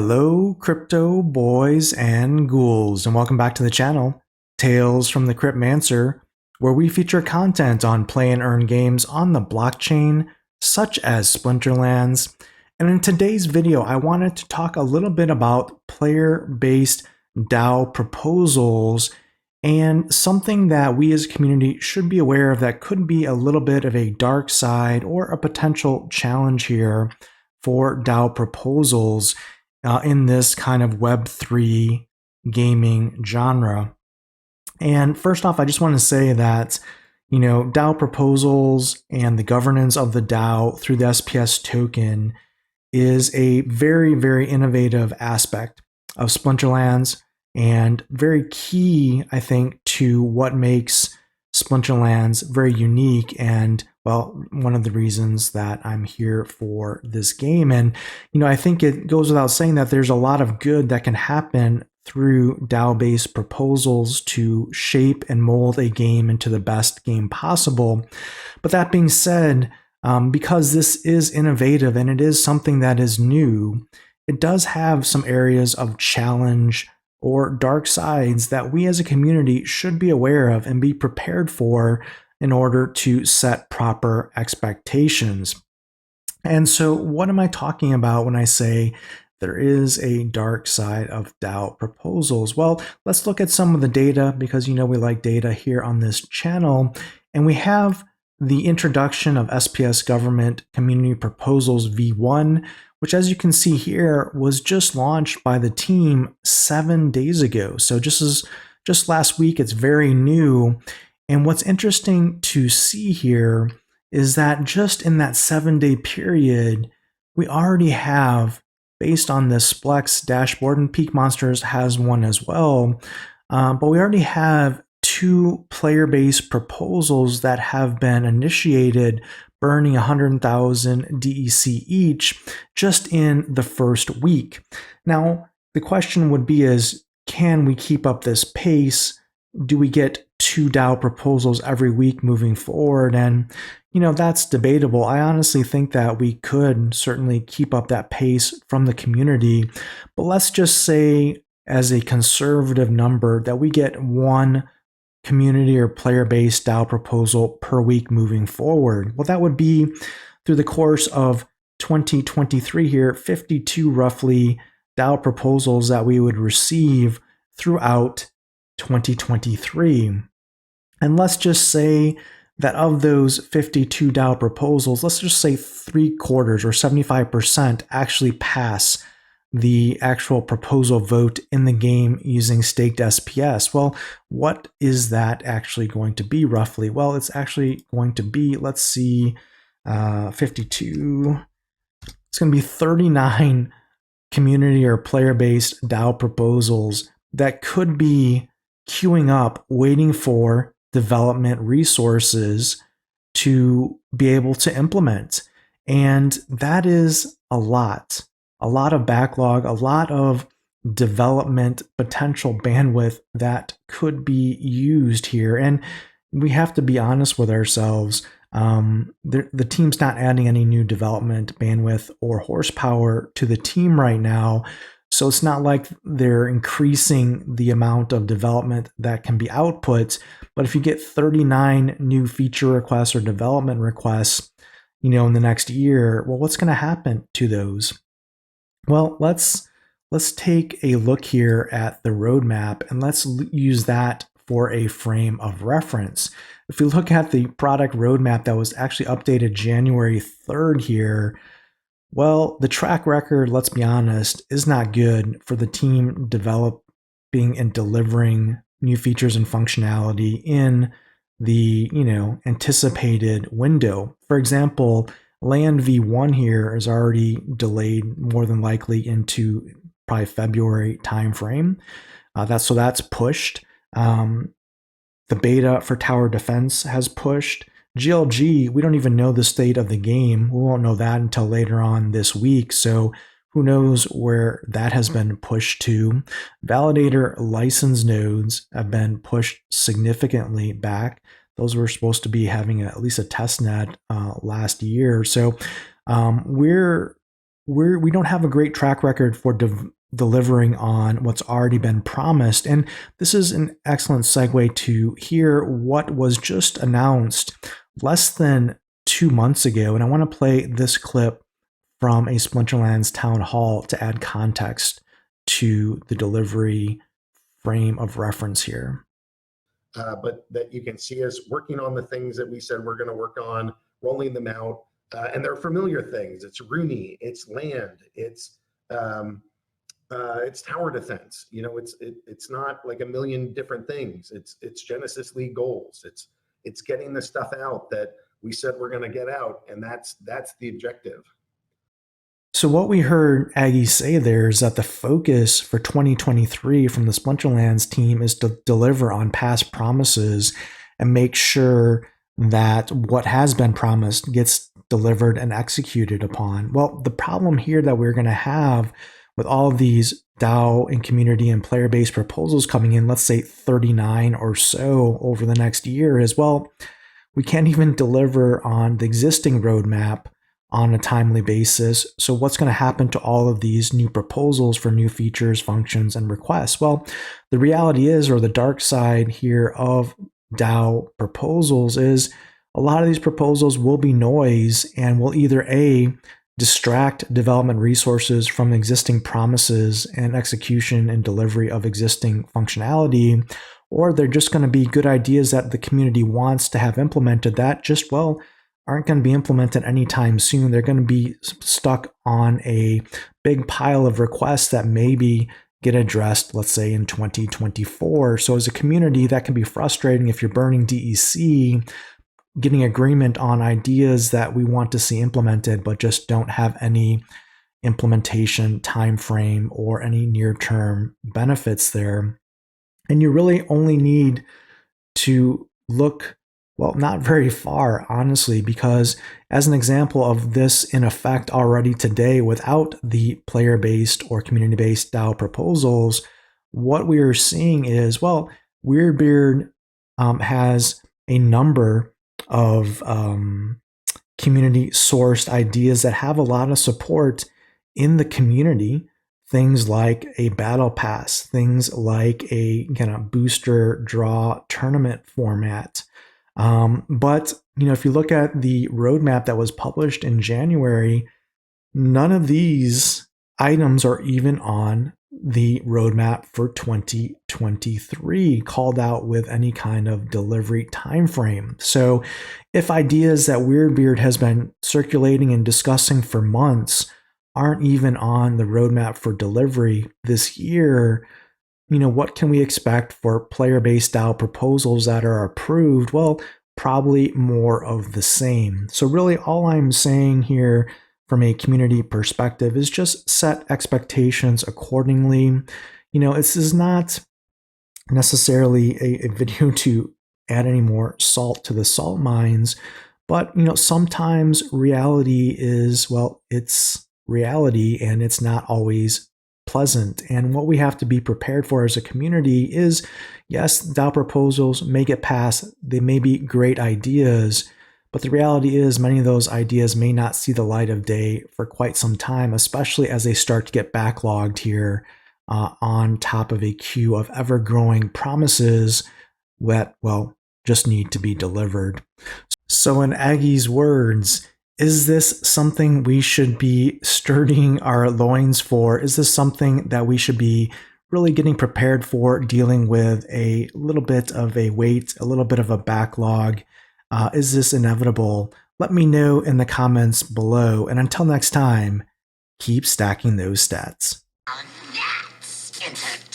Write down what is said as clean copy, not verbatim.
Hello, crypto boys and ghouls, and welcome back to the channel, Tales from the Cryptmancer, where we feature content on play and earn games on the blockchain, such as Splinterlands. And in today's video, I wanted to talk a little bit about player-based DAO proposals and something that we as a community should be aware of that could be a little bit of a dark side or a potential challenge here for DAO proposals in this kind of Web3 gaming genre. And first off, I just want to say that, DAO proposals and the governance of the DAO through the SPS token is a very, very innovative aspect of Splinterlands and very key, I think, to what makes Splinterlands very unique and, well, one of the reasons that I'm here for this game. And, I think it goes without saying that there's a lot of good that can happen through DAO-based proposals to shape and mold a game into the best game possible. But that being said, because this is innovative and it is something that is new, it does have some areas of challenge or dark sides that we as a community should be aware of and be prepared for in order to set proper expectations. And so what am I talking about when I say there is a dark side of DAO proposals? Well, let's look at some of the data because we like data here on this channel. And we have the introduction of SPS Government Community Proposals V1, which, as you can see here, was just launched by the team 7 days ago. So just last week, it's very new. And what's interesting to see here is that just in that 7-day period, we already have, based on this Splex dashboard, and Peak Monsters has one as well, but we already have 2 player-based proposals that have been initiated, burning 100,000 DEC each just in the first week. Now, the question would be can we keep up this pace? Do we get 2 DAO proposals every week moving forward? And, that's debatable. I honestly think that we could certainly keep up that pace from the community, but let's just say as a conservative number that we get 1 community or player-based DAO proposal per week moving forward. Well, that would be through the course of 2023 here, 52 roughly DAO proposals that we would receive throughout 2023. And let's just say that of those 52 DAO proposals, let's just say 3/4 or 75% actually pass the actual proposal vote in the game using staked SPS. Well, what is that actually going to be roughly? Well, it's actually going to be, let's see, 52. It's going to be 39 community or player-based DAO proposals that could be queuing up, waiting for development resources to be able to implement. And that is a lot of backlog, a lot of development potential bandwidth that could be used here. And we have to be honest with ourselves. The team's not adding any new development bandwidth or horsepower to the team right now. So it's not like they're increasing the amount of development that can be output. But if you get 39 new feature requests or development requests, in the next year, well, what's going to happen to those? Well, let's take a look here at the roadmap and let's use that for a frame of reference. If you look at the product roadmap that was actually updated January 3rd here, well, the track record, let's be honest, is not good for the team developing and delivering new features and functionality in the, anticipated window. For example, Land V1 here is already delayed more than likely into probably February timeframe. That's pushed. The beta for Tower Defense has pushed. GLG, we don't even know the state of the game. We won't know that until later on this week. So who knows where that has been pushed to. Validator license nodes have been pushed significantly back. Those were supposed to be having at least a test net last year. So we're we don't have a great track record for delivering on what's already been promised. And this is an excellent segue to hear what was just announced less than 2 months ago. And I want to play this clip from a Splinterlands town hall to add context to the delivery frame of reference here. But that you can see us working on the things that we said we're going to work on, rolling them out. And they're familiar things. It's Rooney, it's land, it's tower defense. You know, it's not like a million different things. It's Genesis League goals. It's getting the stuff out that we said we're going to get out, and that's the objective. So what we heard Aggie say there is that the focus for 2023 from the Splinterlands team is to deliver on past promises and make sure that what has been promised gets delivered and executed upon. Well, the problem here that we're going to have with all of these DAO and community and player-based proposals coming in, let's say 39 or so over the next year, is, well, we can't even deliver on the existing roadmap on a timely basis. So what's going to happen to all of these new proposals for new features, functions, and requests? Well, the reality is, or the dark side here of DAO proposals, is a lot of these proposals will be noise and will either A, distract development resources from existing promises and execution and delivery of existing functionality, or they're just going to be good ideas that the community wants to have implemented that just, well, aren't going to be implemented anytime soon. They're going to be stuck on a big pile of requests that maybe get addressed, let's say, in 2024. So as a community, that can be frustrating if you're burning DEC, getting agreement on ideas that we want to see implemented, but just don't have any implementation time frame or any near-term benefits there. And you really only need to look, well, not very far, honestly, because as an example of this in effect already today without the player-based or community-based DAO proposals, what we are seeing is, well, Weirdbeard has a number of community-sourced ideas that have a lot of support in the community. Things like a battle pass, things like a kind of booster draw tournament format. But, you know, if you look at the roadmap that was published in January, none of these items are even on the roadmap for 2023 called out with any kind of delivery time frame. So if ideas that Weirdbeard has been circulating and discussing for months aren't even on the roadmap for delivery this year, you know, what can we expect for player-based DAO proposals that are approved? Well, probably more of the same. So really all I'm saying here from a community perspective is just set expectations accordingly. You know, this is not necessarily a video to add any more salt to the salt mines, but, you know, sometimes reality is, well, it's reality and it's not always pleasant. And what we have to be prepared for as a community is, yes, DAO proposals may get passed. They may be great ideas, but the reality is many of those ideas may not see the light of day for quite some time, especially as they start to get backlogged here on top of a queue of ever-growing promises that, well, just need to be delivered. So in Aggie's words, is this something we should be sturdying our loins for? Is this something that we should be really getting prepared for, dealing with a little bit of a wait, a little bit of a backlog? Is this inevitable? Let me know in the comments below. And until next time, keep stacking those stats. That's